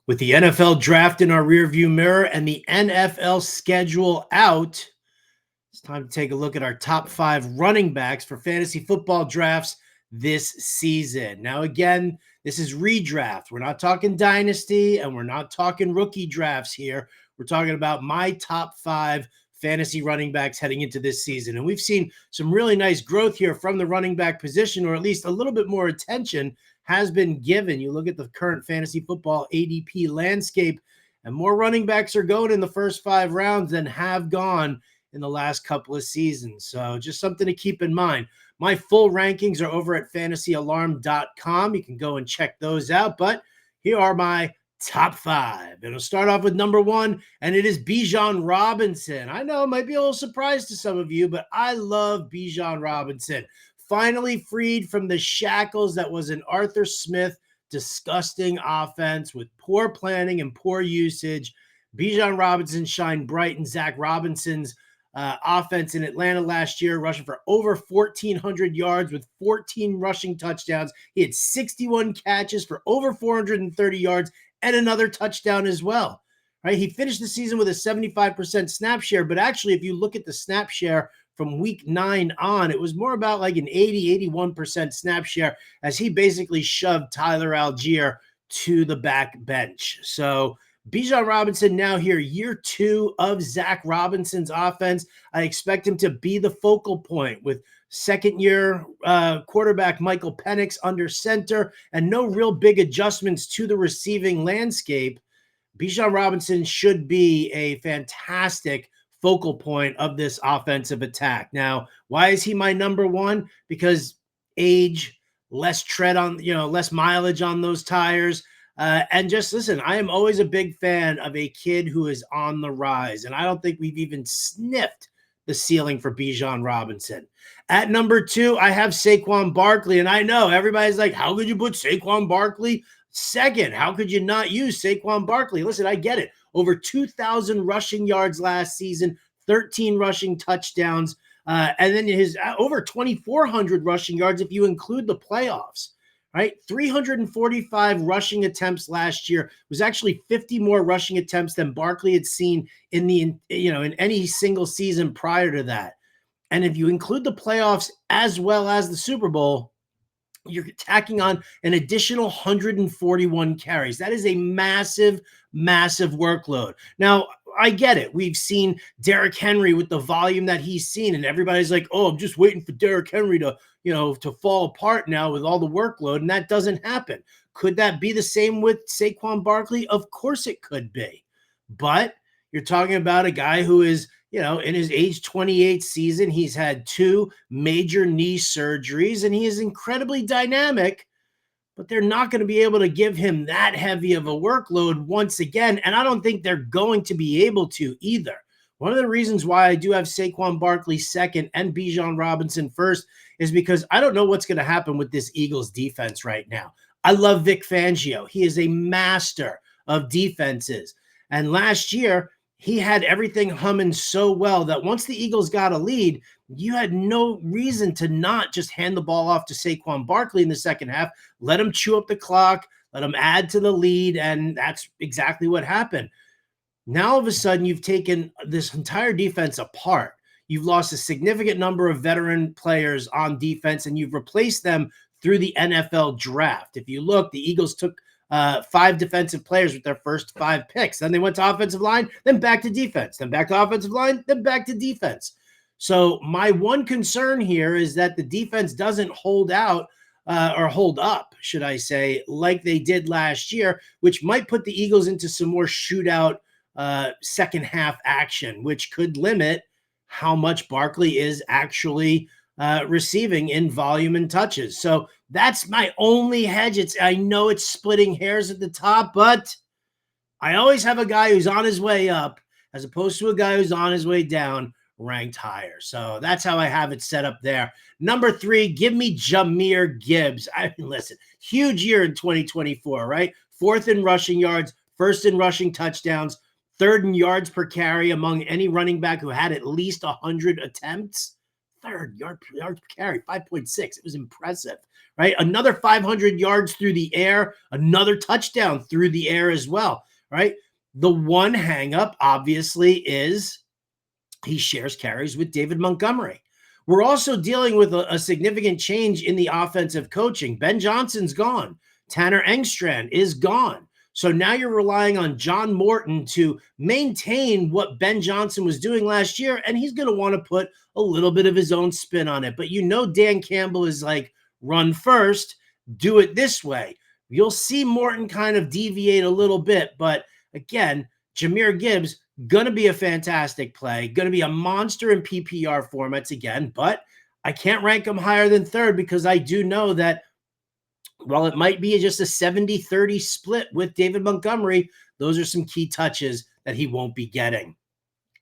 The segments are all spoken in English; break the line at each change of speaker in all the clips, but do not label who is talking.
With the NFL draft in our rearview mirror and the NFL schedule out, it's time to take a look at our top 5 running backs for fantasy football drafts this season. Now, again, this is redraft. We're not talking dynasty and we're not talking rookie drafts here. We're talking about my top 5 fantasy running backs heading into this season. And we've seen some really nice growth here from the running back position, or at least a little bit more attention has been given. You look at the current fantasy football ADP landscape, and more running backs are going in the first 5 rounds than have gone in the last couple of seasons. So just something to keep in mind. My full rankings are over at fantasyalarm.com. You can go and check those out. But here are my top 5. And I'll start off with number 1, and it is Bijan Robinson. I know it might be a little surprise to some of you, but I love Bijan Robinson. Finally freed from the shackles that was an Arthur Smith disgusting offense with poor planning and poor usage. Bijan Robinson shined bright in Zach Robinson's offense in Atlanta last year, rushing for over 1,400 yards with 14 rushing touchdowns. He had 61 catches for over 430 yards and another touchdown as well. Right? He finished the season with a 75% snap share, but actually, if you look at the snap share from week 9 on, it was more about like an 81% snap share as he basically shoved Tyler Algier to the back bench. So Bijan Robinson now here, year 2 of Zach Robinson's offense. I expect him to be the focal point with second-year quarterback Michael Penix under center and no real big adjustments to the receiving landscape. Bijan Robinson should be a fantastic focal point of this offensive attack. Now, why is he my number 1? Because age, less tread on, less mileage on those tires. And just listen, I am always a big fan of a kid who is on the rise. And I don't think we've even sniffed the ceiling for Bijan Robinson. At number 2, I have Saquon Barkley. And I know everybody's like, how could you put Saquon Barkley second? How could you not use Saquon Barkley? Listen, I get it. Over 2,000 rushing yards last season, 13 rushing touchdowns, and then his over 2,400 rushing yards if you include the playoffs, right? 345 rushing attempts last year. It was actually 50 more rushing attempts than Barkley had seen in any single season prior to that. And if you include the playoffs as well as the Super Bowl, you're tacking on an additional 141 carries. That is a massive, massive workload. Now, I get it. We've seen Derrick Henry with the volume that he's seen, and everybody's like, oh, I'm just waiting for Derrick Henry to fall apart now with all the workload, and that doesn't happen. Could that be the same with Saquon Barkley? Of course it could be. But you're talking about a guy who is, in his age 28 season, he's had 2 major knee surgeries, and he is incredibly dynamic, but they're not going to be able to give him that heavy of a workload once again, and I don't think they're going to be able to either. One of the reasons why I do have Saquon Barkley second and Bijan Robinson first is because I don't know what's going to happen with this Eagles defense right now. I love Vic Fangio. He is a master of defenses, and last year, he had everything humming so well that once the Eagles got a lead, you had no reason to not just hand the ball off to Saquon Barkley in the second half, let him chew up the clock, let him add to the lead, and that's exactly what happened. Now, all of a sudden, you've taken this entire defense apart. You've lost a significant number of veteran players on defense, and you've replaced them through the NFL draft. If you look, the Eagles took 5 defensive players with their first 5 picks. Then they went to offensive line, then back to defense, then back to offensive line, then back to defense. So my one concern here is that the defense doesn't hold out or hold up, should I say, like they did last year, which might put the Eagles into some more shootout second half action, which could limit how much Barkley is actually receiving in volume and touches. So that's my only hedge. I know it's splitting hairs at the top, but I always have a guy who's on his way up as opposed to a guy who's on his way down ranked higher. So that's how I have it set up there. Number 3, give me Jahmyr Gibbs. I mean, listen, huge year in 2024, right? 4th in rushing yards, 1st in rushing touchdowns, 3rd in yards per carry among any running back who had at least 100 attempts. third, yards per carry, 5.6. It was impressive, right? Another 500 yards through the air, another touchdown through the air as well, right? The one hang-up, obviously, is he shares carries with David Montgomery. We're also dealing with a significant change in the offensive coaching. Ben Johnson's gone. Tanner Engstrand is gone. So now you're relying on John Morton to maintain what Ben Johnson was doing last year, and he's going to want to put a little bit of his own spin on it. But you know Dan Campbell is like, run first, do it this way. You'll see Morton kind of deviate a little bit, but again, Jahmyr Gibbs, going to be a fantastic play, going to be a monster in PPR formats again, but I can't rank him higher than third because I do know that while it might be just a 70-30 split with David Montgomery, those are some key touches that he won't be getting.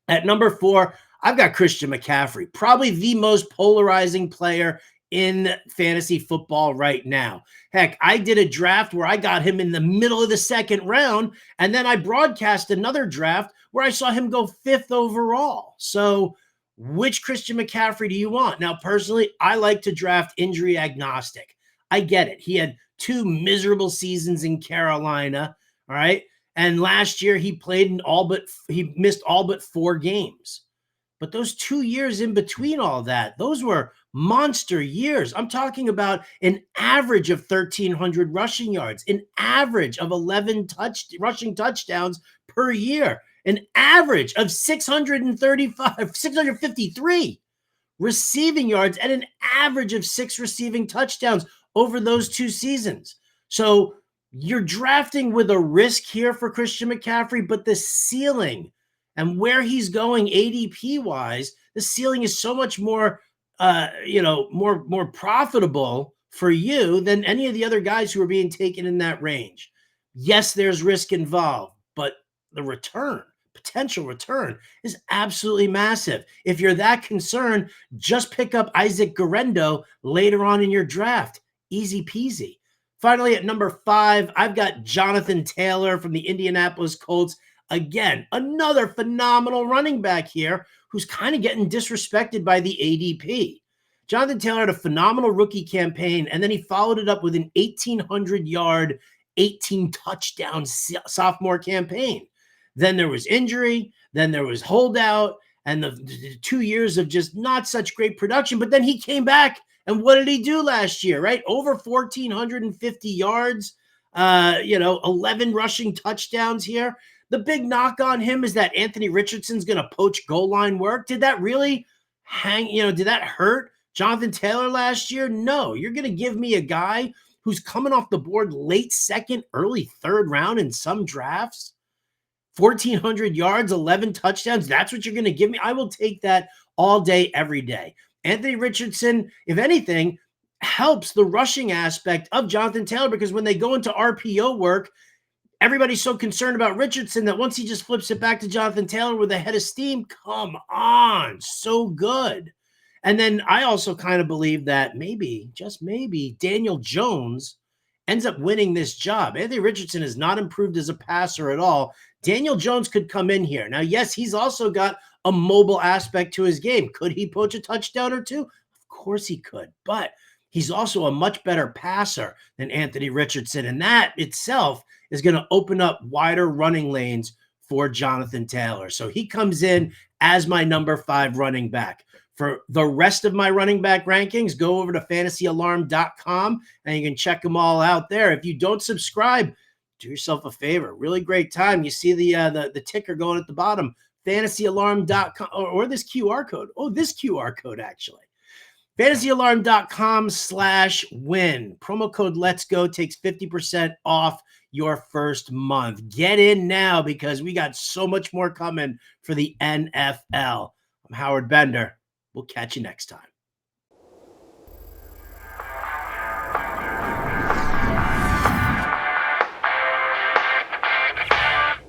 At number 4, I've got Christian McCaffrey, probably the most polarizing player in fantasy football right now. Heck, I did a draft where I got him in the middle of the second round, and then I broadcast another draft where I saw him go 5th overall. So which Christian McCaffrey do you want? Now, personally, I like to draft injury agnostic. I get it. He had 2 miserable seasons in Carolina, all right? And last year he he missed all but 4 games. But those 2 years in between all that, those were monster years. I'm talking about an average of 1,300 rushing yards, an average of 11 rushing touchdowns per year, an average of 653 receiving yards, and an average of 6 receiving touchdowns over those 2 seasons. So you're drafting with a risk here for Christian McCaffrey, but the ceiling and where he's going ADP wise, the ceiling is so much more, more profitable for you than any of the other guys who are being taken in that range. Yes, there's risk involved, but the potential return is absolutely massive. If you're that concerned, just pick up Isaac Guerendo later on in your draft. Easy peasy. Finally, at number 5, I've got Jonathan Taylor from the Indianapolis Colts. Again, another phenomenal running back here who's kind of getting disrespected by the ADP. Jonathan Taylor had a phenomenal rookie campaign, and then he followed it up with an 1,800-yard, 18-touchdown sophomore campaign. Then there was injury, then there was holdout, and the 2 years of just not such great production. But then he came back, and what did he do last year, right? Over 1,450 yards, 11 rushing touchdowns here. The big knock on him is that Anthony Richardson's going to poach goal line work. Did that really did that hurt Jonathan Taylor last year? No. You're going to give me a guy who's coming off the board late second, early third round in some drafts? 1,400 yards, 11 touchdowns. That's what you're going to give me? I will take that all day, every day. Anthony Richardson, if anything, helps the rushing aspect of Jonathan Taylor because when they go into RPO work, everybody's so concerned about Richardson that once he just flips it back to Jonathan Taylor with a head of steam, come on, so good. And then I also kind of believe that maybe, just maybe, Daniel Jones ends up winning this job. Anthony Richardson has not improved as a passer at all. Daniel Jones could come in here. Now, yes, he's also got a mobile aspect to his game. Could he poach a touchdown or 2? Of course he could, but he's also a much better passer than Anthony Richardson, and that itself is going to open up wider running lanes for Jonathan Taylor. So he comes in as my number 5 running back. For the rest of my running back rankings, go over to fantasyalarm.com and you can check them all out there. If you don't subscribe, do yourself a favor. Really great time. You see the ticker going at the bottom, fantasyalarm.com, or this QR code. Oh, this QR code actually. fantasyalarm.com/win. Promo code Let's Go takes 50% off your first month. Get in now because we got so much more coming for the NFL. I'm Howard Bender. We'll catch you next time.